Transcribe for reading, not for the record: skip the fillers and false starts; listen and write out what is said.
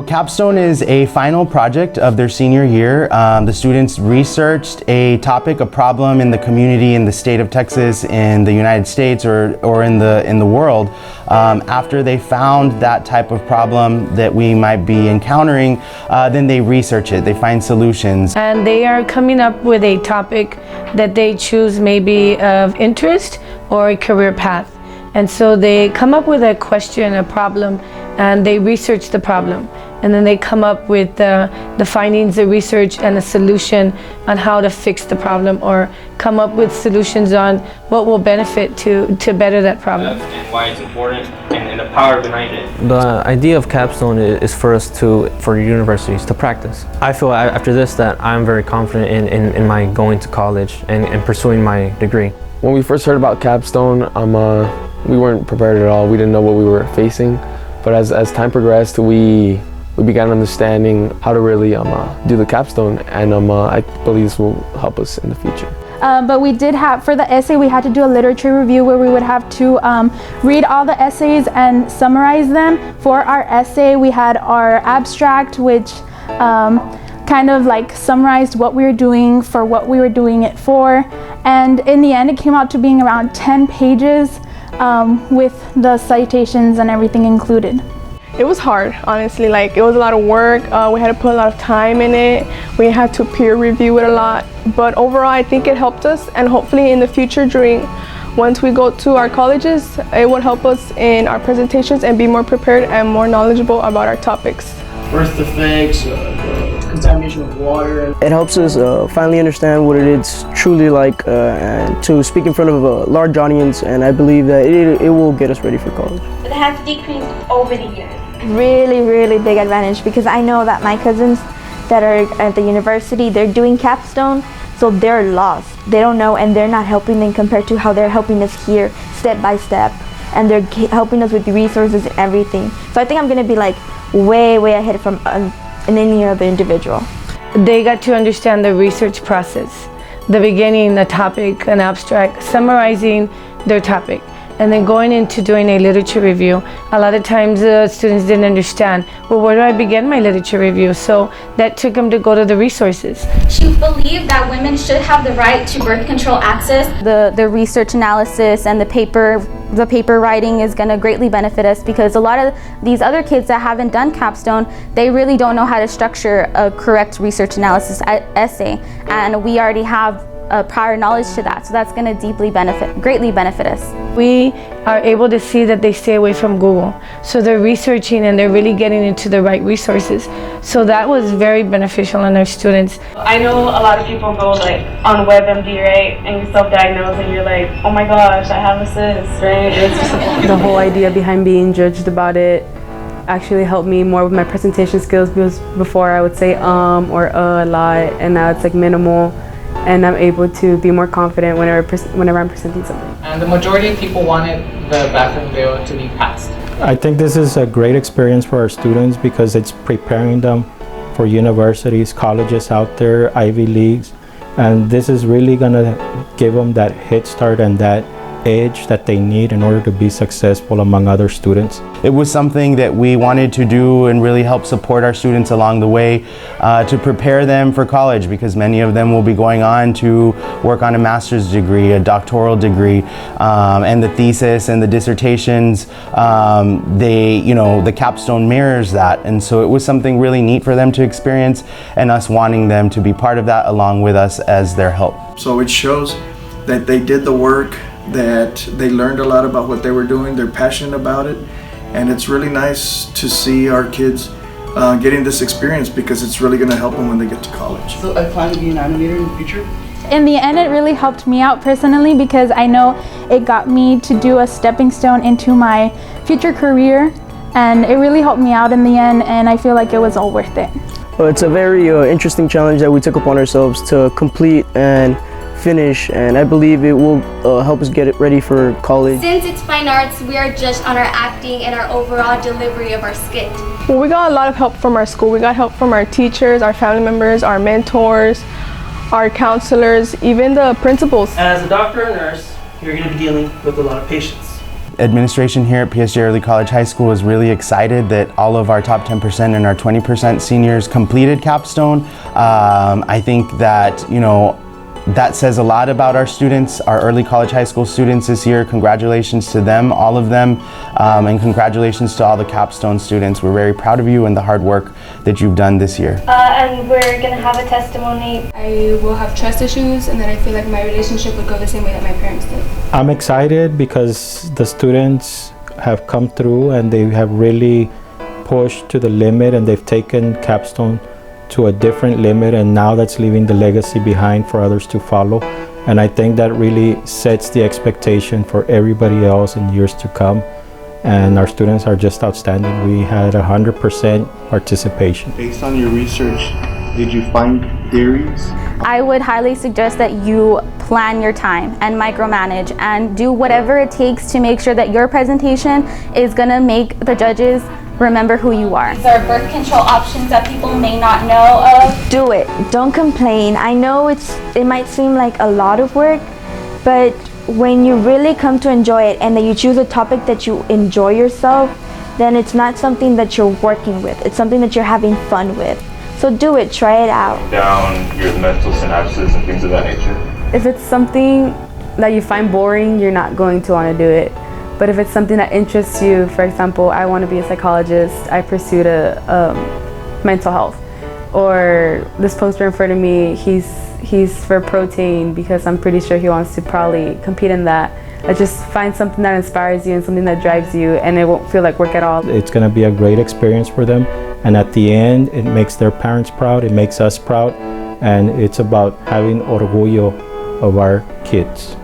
Capstone is a final project of their senior year. The students researched a topic, a problem in the community in the state of Texas, in the United States, or in the world. After they found that type of problem that we might be encountering, then they research it, they find solutions. And they are coming up with a topic that they choose maybe of interest or a career path. And so they come up with a question, a problem, and they research the problem. And then they come up with the findings, the research, and a solution on how to fix the problem, or come up with solutions on what will benefit to better that problem. And why it's important, and the power behind it. The idea of Capstone is for universities to practice. I feel after this that I'm very confident in my going to college and pursuing my degree. When we first heard about Capstone, we weren't prepared at all. We didn't know what we were facing. But as time progressed, we began understanding how to really do the capstone, and I believe this will help us in the future. But we did have, for the essay, we had to do a literature review where we would have to read all the essays and summarize them. For our essay, we had our abstract, which kind of like summarized what we were doing, for what we were doing it for. And in the end, it came out to being around 10 pages with the citations and everything included. It was hard, honestly. Like, it was a lot of work. We had to put a lot of time in it. We had to peer review it a lot. But overall, I think it helped us, and hopefully in the future, once we go to our colleges, it will help us in our presentations and be more prepared and more knowledgeable about our topics. Birth defects, contamination of water. It helps us finally understand what it is truly like and to speak in front of a large audience, and I believe that it will get us ready for college. It has decreased over the years. Really big advantage, because I know that my cousins that are at the university, they're doing capstone, so they're lost. They don't know, and they're not helping them compared to how they're helping us here step by step, and they're helping us with the resources and everything. So I think I'm going to be like way ahead from any other individual. They got to understand the research process, the beginning, the topic, an abstract, summarizing their topic, and then going into doing a literature review. A lot of times students didn't understand, well, where do I begin my literature review? So that took them to go to the resources. She believed that women should have the right to birth control access. The research analysis and the paper writing is going to greatly benefit us, because a lot of these other kids that haven't done capstone, they really don't know how to structure a correct research analysis essay, and we already have prior knowledge to that, so that's going to greatly benefit us. We are able to see that they stay away from Google, so they're researching and they're really getting into the right resources. So that was very beneficial in our students. I know a lot of people go like on WebMD, right, and you self-diagnose and you're like, oh my gosh, I have a cyst, right? The whole idea behind being judged about it actually helped me more with my presentation skills, because before I would say or a lot, and now it's like minimal. And I'm able to be more confident whenever I'm presenting something. And the majority of people wanted the bathroom veil to be passed. I think this is a great experience for our students, because it's preparing them for universities, colleges out there, Ivy Leagues, and this is really gonna give them that head start and that edge that they need in order to be successful among other students. It was something that we wanted to do and really help support our students along the way to prepare them for college, because many of them will be going on to work on a master's degree, a doctoral degree, and the thesis and the dissertations, the capstone mirrors that. And so it was something really neat for them to experience, and us wanting them to be part of that along with us as their help. So it shows that they did the work, that they learned a lot about what they were doing, they're passionate about it, and it's really nice to see our kids getting this experience, because it's really going to help them when they get to college. So I plan to be an animator in the future? In the end, it really helped me out personally, because I know it got me to do a stepping stone into my future career, and it really helped me out in the end, and I feel like it was all worth it. Well, it's a very interesting challenge that we took upon ourselves to complete and finish, and I believe it will help us get it ready for college. Since it's fine arts, we are judged on our acting and our overall delivery of our skit. Well, we got a lot of help from our school. We got help from our teachers, our family members, our mentors, our counselors, even the principals. As a doctor or nurse, you're going to be dealing with a lot of patients. administration here at PSJA Early College High School is really excited that all of our top 10% and our 20% seniors completed Capstone. I think that, you know, that says a lot about our students, our early college high school students this year. Congratulations to them, all of them, and congratulations to all the Capstone students. We're very proud of you and the hard work that you've done this year. And we're going to have a testimony. I will have trust issues, and then I feel like my relationship would go the same way that my parents did. I'm excited because the students have come through and they have really pushed to the limit, and they've taken Capstone to a different limit, and now that's leaving the legacy behind for others to follow. And I think that really sets the expectation for everybody else in years to come. And our students are just outstanding. We had 100% participation. Based on your research, did you find theories? I would highly suggest that you plan your time and micromanage and do whatever it takes to make sure that your presentation is gonna make the judges remember who you are. These are birth control options that people may not know of. Do it. Don't complain. I know it might seem like a lot of work, but when you really come to enjoy it and that you choose a topic that you enjoy yourself, then it's not something that you're working with. It's something that you're having fun with. So do it. Try it out. Down your mental synapses and things of that nature. If it's something that you find boring, you're not going to want to do it. But if it's something that interests you, for example, I want to be a psychologist, I pursued mental health. Or this poster in front of me, he's for protein because I'm pretty sure he wants to probably compete in that. I just find something that inspires you and something that drives you, and it won't feel like work at all. It's going to be a great experience for them, and at the end it makes their parents proud, it makes us proud, and it's about having orgullo of our kids.